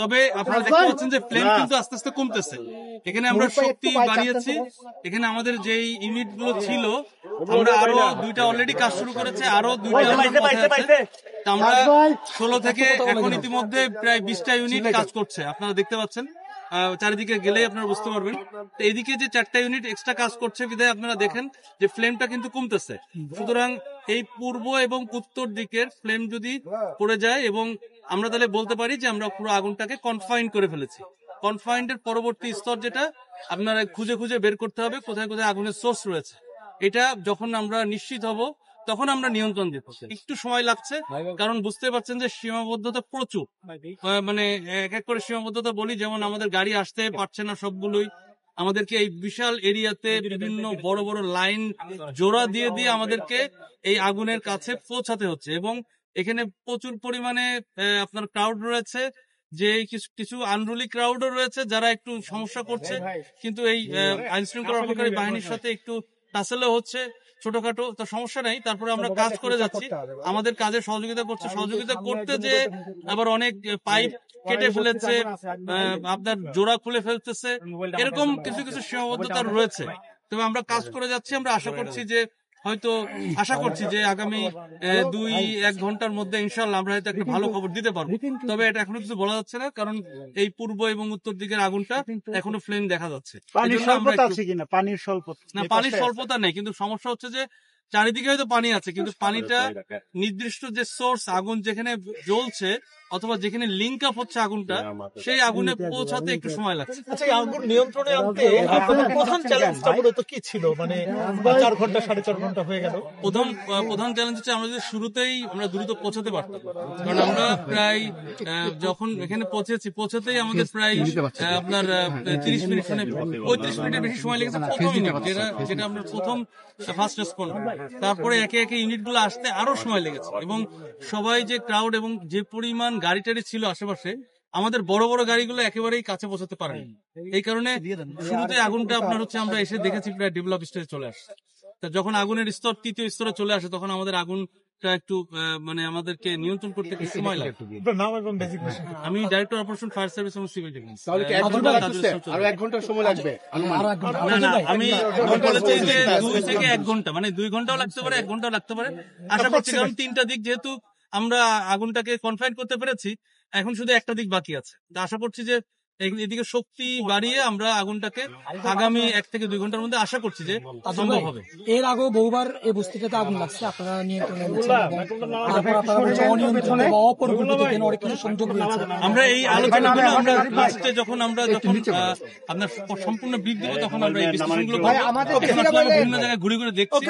তবে আপনারা দেখতে পাচ্ছেন যে ফ্লেম কিন্তু আস্তে আস্তে কমতেছে। এখানে আমরা শক্তি বাড়িয়েছি। এখানে আমাদের যেই ইউনিট গুলো ছিল আমরা আরো 2টা অলরেডি কাজ শুরু করেছে, আরো 2টা আছে। আমরা 16 থেকে এখন ইতিমধ্যে প্রায় 20টা ইউনিট কাজ করছে। আপনারা দেখতে পাচ্ছেন, চারিদিকে গেলেই আপনারা বুঝতে পারবেন। তো এদিকে যে 4টা ইউনিট এক্সট্রা কাজ করছে বিধায় আপনারা দেখেন যে ফ্লেমটা কিন্তু কমতেছে। সুতরাং এই পূর্ব এবং উত্তর দিকের ফ্লেম যদি পড়ে যায়, এবং আমরা তাহলে বলতে পারি যে আমরা পুরো আগুনটাকে কনফাইন্ড করে ফেলেছি। কনফাইন্ডের পরবর্তী স্তর যেটা আপনারা খুঁজে খুঁজে বের করতে হবে কোথায় কোথায় আগুনের সোর্স রয়েছে। এটা যখন আমরা নিশ্চিত হব তখন আমরা নিয়ন্ত্রণ দিতে একটু সময় লাগছে, কারণ বুঝতে পারছেন যে সীমাবদ্ধতা প্রচুর। মানে এক এক করে সীমাবদ্ধতা বলি, যেমন আমাদের গাড়ি আসতে পারছে না সবগুলোই, আমাদেরকে এই বিশাল এরিয়াতে বিভিন্ন বড় বড় লাইন জোড়া দিয়ে দিয়ে আমাদেরকে এই আগুনের কাছে পৌঁছাতে হচ্ছে। এবং এখানে প্রচুর পরিমাণে আপনার ক্রাউড রয়েছে, যে কিছু আনরুলি ক্রাউডও রয়েছে যারা একটু সমস্যা করছে, কিন্তু এই আইন শৃঙ্খলা রক্ষাকারী বাহিনীর সাথে একটু টাসেলও হচ্ছে ছোটখাটো, তো সমস্যা নেই। তারপরে আমরা কাজ করে যাচ্ছি, আমাদের কাজে সহযোগিতা করতে যে আবার অনেক পাইপ কেটে ফেলেছে, আপনার জোড়া খুলে ফেলতেছে, এরকম কিছু কিছু সীমাবদ্ধতা রয়েছে। তবে আমরা কাজ করে যাচ্ছি। আমরা আশা করছি যে আগামী 2-1 ঘন্টার মধ্যে ইনশাল্লাহ আমরা হয়তো একটা ভালো খবর দিতে পারবো। তবে এটা এখনো কিছু বলা যাচ্ছে না, কারণ এই পূর্ব এবং উত্তর দিকের আগুনটা এখনো ফ্লেম দেখা যাচ্ছে। পানির স্বল্পতা নেই, কিন্তু সমস্যা হচ্ছে যে চারিদিকে হয়তো পানি আছে, কিন্তু পানিটা নির্দিষ্ট যে সোর্স আগুন যেখানে জ্বলছে অথবা যেখানে লিঙ্ক আপ হচ্ছে আগুনটা, সেই আগুনে পৌঁছাতে একটু সময় লাগছে। আচ্ছা, আগুন নিয়ন্ত্রণে আনতে প্রধান চ্যালেঞ্জটা মূলত কি ছিল? মানে 4 ঘন্টা 4.5 ঘন্টা হয়ে গেল। প্রধান চ্যালেঞ্জ হচ্ছে আমরা যদি শুরুতেই আমরা দ্রুত পৌঁছাতে পারতাম, কারণ আমরা প্রায় যখন এখানে পৌঁছাতেই আমাদের প্রায় আপনার 30 মিনিট 35 মিনিটের বেশি সময় লেগেছে প্রথম ইউনিট, যেটা আমরা প্রথম ফার্স্ট রেসপন্ড। তারপরে একে একে ইউনিট গুলো আসতে আরো সময় লেগেছে, এবং সবাই যে ক্রাউড এবং যে পরিমাণ গাড়ি টাড়ি ছিল আশেপাশে, আমাদের বড় বড় গাড়িগুলো একেবারেই কাছে পৌঁছাতে পারেনি। এই কারণে শুরুতে আগুনটা আপনার হচ্ছে আমরা এসে দেখেছি প্রায় ডেভেলপ স্টেজে চলে আসছে। তা যখন আগুনের স্তর 3য় স্তরে চলে আসে, তখন আমাদের আগুনটা একটু মানে আমাদেরকে নিয়ন্ত্রণ করতে একটু সময় লাগে। আমি ডাইরেক্টর অপারেশন ফায়ার সার্ভিস এবং সিভিল ডিফেন্স। আরো 1 ঘন্টা সময় লাগবে। না, আমি বলেছি যে 2 থেকে 1 ঘন্টা, মানে 2 ঘন্টাও লাগতে পারে, 1 ঘন্টাও লাগতে পারে। আশা করছি, কারণ 3টা দিক যেহেতু আমরা আগুনটাকে কনফাইন করতে পেরেছি, এখন শুধু একটা দিক বাকি আছে। আশা করছি যে এদিকে শক্তি বাড়িয়ে আমরা আগুনটাকে আগামী 1 থেকে 2 ঘন্টার মধ্যে আশা করছি যে সম্ভব হবে। এর আগেও বহুবার এই বস্তিটাতে আগুন লাগছে, আপনারা নিয়ন্ত্রণে সংযোগ রয়েছে। আমরা এই আলোচনাগুলো আমরা লাস্টে যখন আপনার সম্পূর্ণ বৃদ্ধি, তখন আমরা এই বিশ্লেষণগুলো বিভিন্ন জায়গায় ঘুরে ঘুরে দেখছি।